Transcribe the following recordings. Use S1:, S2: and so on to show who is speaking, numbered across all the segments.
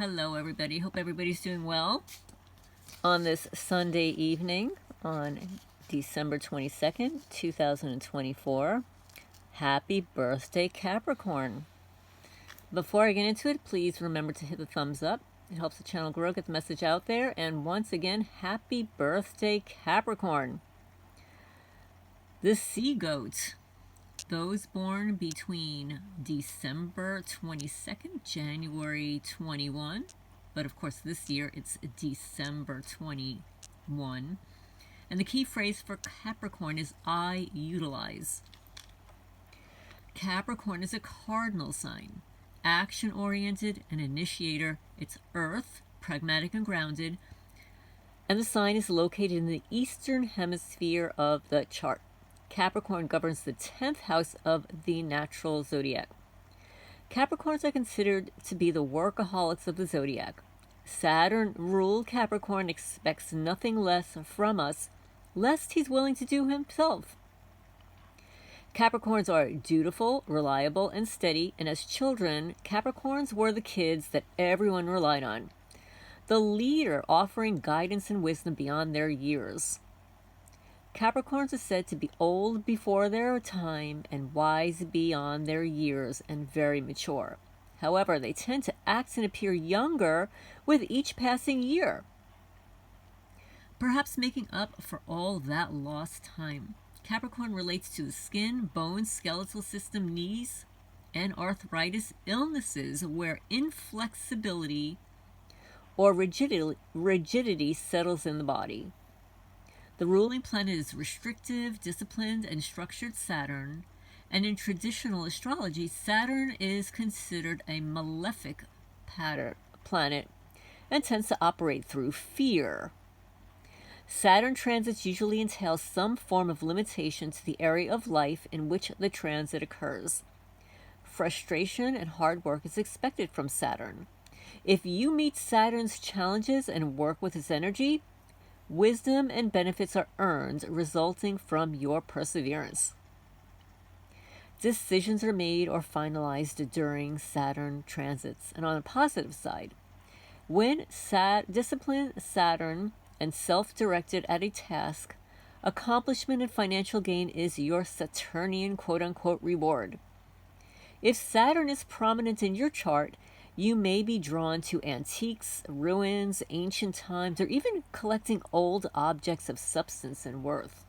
S1: Hello everybody, hope everybody's doing well on this Sunday evening on December 22nd, 2024. Happy birthday, Capricorn. Before I get into it, please remember to hit the thumbs up. It helps the channel grow, get the message out there. And once again, happy birthday, Capricorn. The sea goat. Those born between December 22nd, January 21, but of course this year it's December 21. And the key phrase for Capricorn is I utilize. Capricorn is a cardinal sign, action-oriented, an initiator. It's earth, pragmatic and grounded, and the sign is located in the eastern hemisphere of the chart. Capricorn governs the 10th house of the natural zodiac. Capricorns are considered to be the workaholics of the zodiac. Saturn ruled Capricorn expects nothing less from us, lest he's willing to do himself. Capricorns are dutiful, reliable, and steady, and as children, Capricorns were the kids that everyone relied on, the leader offering guidance and wisdom beyond their years. Capricorns are said to be old before their time and wise beyond their years and very mature. However, they tend to act and appear younger with each passing year, perhaps making up for all that lost time. Capricorn relates to the skin, bones, skeletal system, knees, and arthritis illnesses where inflexibility or rigidity settles in the body. The ruling planet is restrictive, disciplined, and structured Saturn, and in traditional astrology, Saturn is considered a malefic planet and tends to operate through fear. Saturn transits usually entail some form of limitation to the area of life in which the transit occurs. Frustration and hard work is expected from Saturn. If you meet Saturn's challenges and work with its energy, wisdom and benefits are earned, resulting from your perseverance. Decisions are made or finalized during Saturn transits. And on the positive side, when disciplined Saturn and self-directed at a task, accomplishment and financial gain is your Saturnian quote-unquote reward. If Saturn is prominent in your chart, you may be drawn to antiques, ruins, ancient times, or even collecting old objects of substance and worth.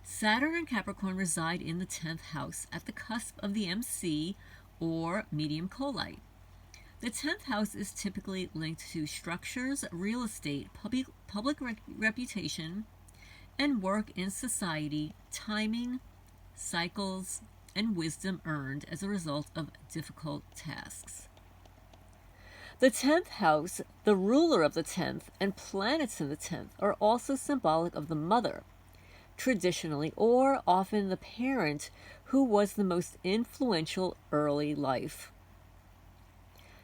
S1: Saturn and Capricorn reside in the 10th house at the cusp of the MC or medium colite. The 10th house is typically linked to structures, real estate, public reputation, and work in society, timing, cycles, and wisdom earned as a result of difficult tasks. The 10th house, the ruler of the 10th, and planets in the 10th are also symbolic of the mother, traditionally, or often the parent who was the most influential early life.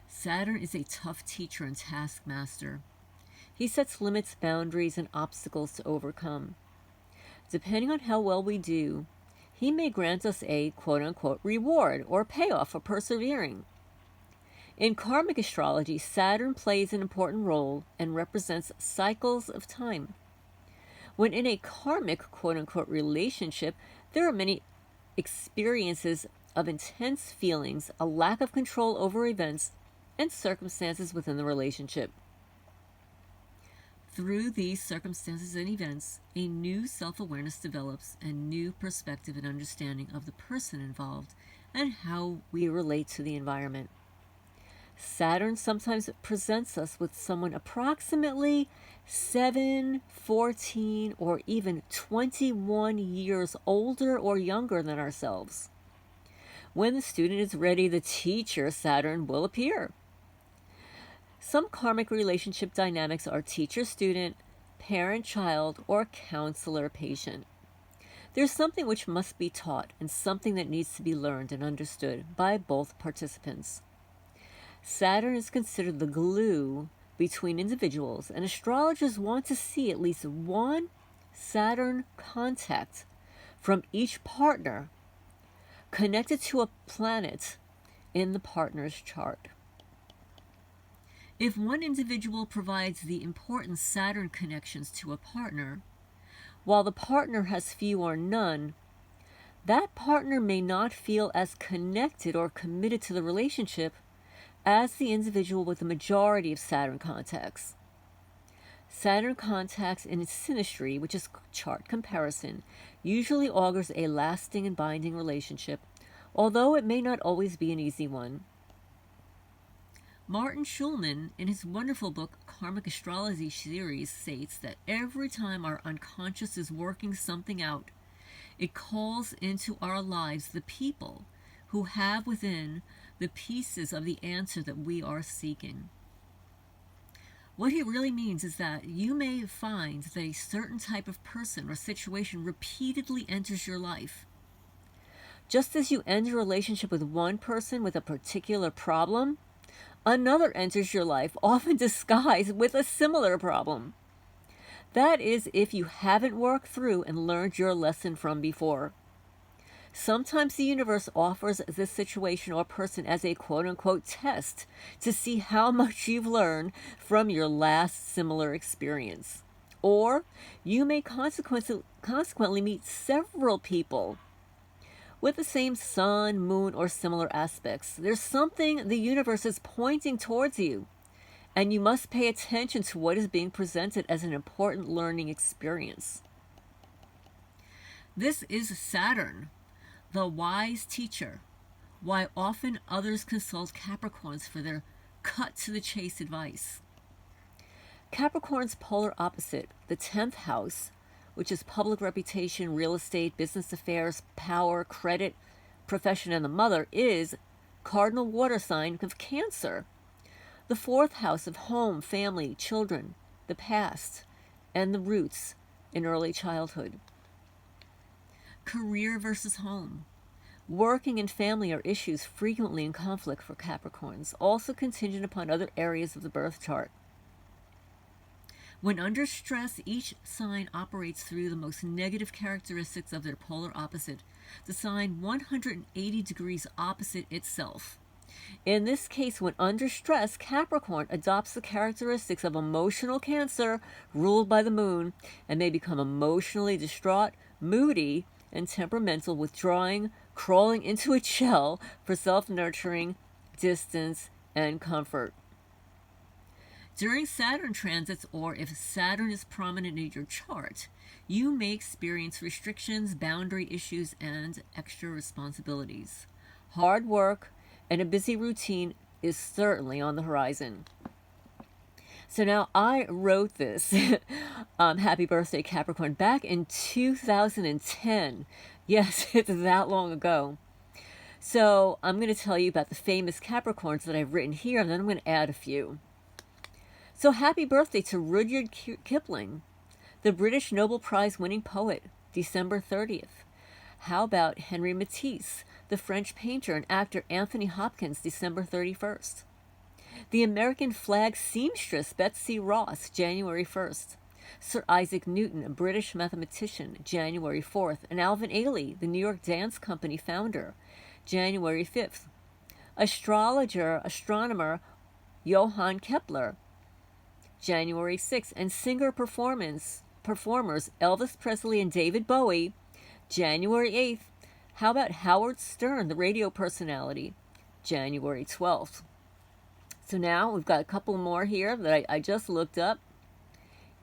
S1: Saturn is a tough teacher and taskmaster. He sets limits, boundaries, and obstacles to overcome. Depending on how well we do, he may grant us a quote-unquote reward or payoff for persevering. In Karmic Astrology, Saturn plays an important role and represents cycles of time. When in a karmic quote-unquote relationship, there are many experiences of intense feelings, a lack of control over events and circumstances within the relationship. Through these circumstances and events, a new self-awareness develops and new perspective and understanding of the person involved and how we relate to the environment. Saturn sometimes presents us with someone approximately 7, 14, or even 21 years older or younger than ourselves. When the student is ready, the teacher, Saturn, will appear. Some karmic relationship dynamics are teacher-student, parent-child, or counselor-patient. There's something which must be taught and something that needs to be learned and understood by both participants. Saturn is considered the glue between individuals, and astrologers want to see at least one Saturn contact from each partner connected to a planet in the partner's chart. If one individual provides the important Saturn connections to a partner, while the partner has few or none, that partner may not feel as connected or committed to the relationship as the individual with the majority of Saturn contacts. Saturn contacts in its synastry, which is chart comparison, usually augurs a lasting and binding relationship, although it may not always be an easy one. Martin Schulman, in his wonderful book Karmic Astrology series, states that every time our unconscious is working something out, it calls into our lives the people who have within the pieces of the answer that we are seeking. What he really means is that you may find that a certain type of person or situation repeatedly enters your life. Just as you end a relationship with one person with a particular problem, another enters your life, often disguised with a similar problem. That is, if you haven't worked through and learned your lesson from before. Sometimes the universe offers this situation or person as a quote-unquote test to see how much you've learned from your last similar experience. Or you may consequently meet several people with the same sun, moon, or similar aspects. There's something the universe is pointing towards you, and you must pay attention to what is being presented as an important learning experience. This is Saturn, the wise teacher, why often others consult Capricorns for their cut-to-the-chase advice. Capricorn's polar opposite, the 10th house, which is public reputation, real estate, business affairs, power, credit, profession, and the mother, is cardinal water sign of Cancer. The 4th house of home, family, children, the past, and the roots in early childhood. Career versus home. Working and family are issues frequently in conflict for Capricorns, also contingent upon other areas of the birth chart. When under stress, each sign operates through the most negative characteristics of their polar opposite, the sign 180 degrees opposite itself. In this case, when under stress, Capricorn adopts the characteristics of emotional Cancer, ruled by the moon, and may become emotionally distraught, moody, and temperamental, withdrawing, crawling into its shell for self-nurturing, distance, and comfort. During Saturn transits, or if Saturn is prominent in your chart, you may experience restrictions, boundary issues, and extra responsibilities. Hard work and a busy routine is certainly on the horizon. So now I wrote this, Happy Birthday Capricorn, back in 2010. Yes, it's that long ago. So I'm going to tell you about the famous Capricorns that I've written here, and then I'm going to add a few. So happy birthday to Rudyard Kipling, the British Nobel Prize winning poet, December 30th. How about Henri Matisse, the French painter and actor Anthony Hopkins, December 31st. The American flag seamstress Betsy Ross, January 1st. Sir Isaac Newton, a British mathematician, January 4th. And Alvin Ailey, the New York Dance Company founder, January 5th. Astronomer Johann Kepler, January 6th, and singer-performers Elvis Presley and David Bowie, January 8th. How about Howard Stern, the radio personality, January 12th. So now we've got a couple more here that I just looked up,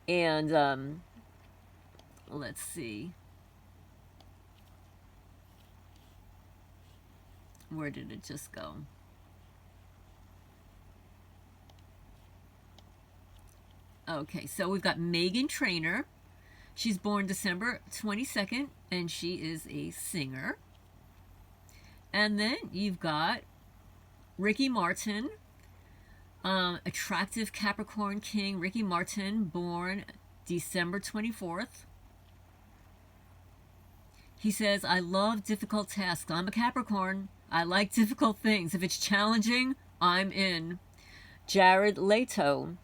S1: and let's see. Where did it just go? Okay, so we've got Meghan Trainor. She's born December 22nd, and she is a singer. And then you've got Ricky Martin, attractive Capricorn king, Ricky Martin, born December 24th. He says, I love difficult tasks. I'm a Capricorn. I like difficult things. If it's challenging, I'm in. Jared Leto,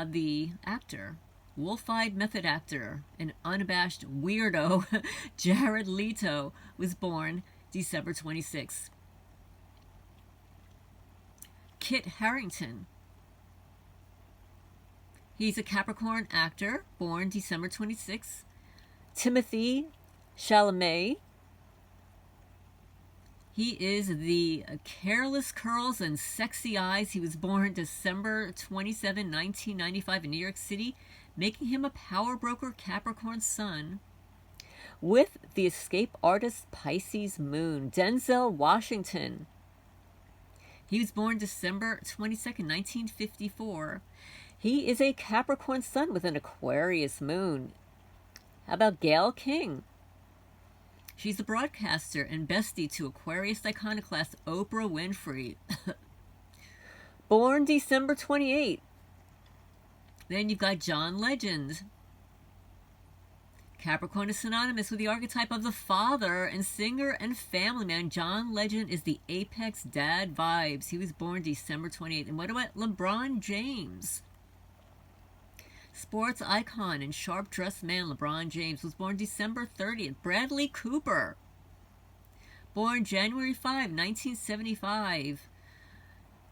S1: the actor, wolf-eyed method actor, an unabashed weirdo, Jared Leto, was born December 26th. Kit Harington. He's a Capricorn actor, born December 26th. Timothy Chalamet. He is the careless curls and sexy eyes. He was born December 27, 1995 in New York City, making him a power broker Capricorn sun. With the escape artist Pisces moon, Denzel Washington. He was born December 22nd, 1954. He is a Capricorn sun with an Aquarius moon. How about Gayle King? She's a broadcaster and bestie to Aquarius iconoclast Oprah Winfrey. Born December 28. Then you've got John Legend. Capricorn is synonymous with the archetype of the father and singer and family man. John Legend is the apex dad vibes. He was born December 28th. And what about LeBron James? Sports icon and sharp-dressed man LeBron James was born December 30th. Bradley Cooper, born January 5, 1975.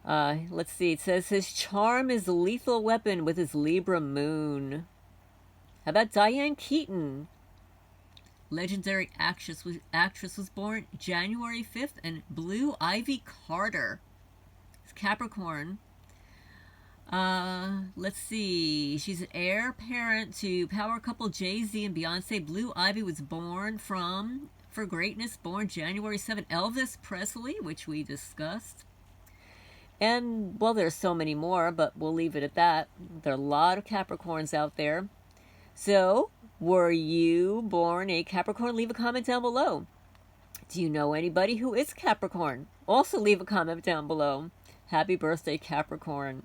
S1: Let's see. It says his charm is a lethal weapon with his Libra moon. How about Diane Keaton? Legendary actress was born January 5th. And Blue Ivy Carter is Capricorn. Let's see. She's an heir apparent to power couple Jay-Z and Beyonce. Blue Ivy was born for greatness, born January 7th. Elvis Presley, which we discussed. And, well, there's so many more, but we'll leave it at that. There are a lot of Capricorns out there. So, were you born a Capricorn? Leave a comment down below. Do you know anybody who is Capricorn? Also leave a comment down below. Happy birthday, Capricorn.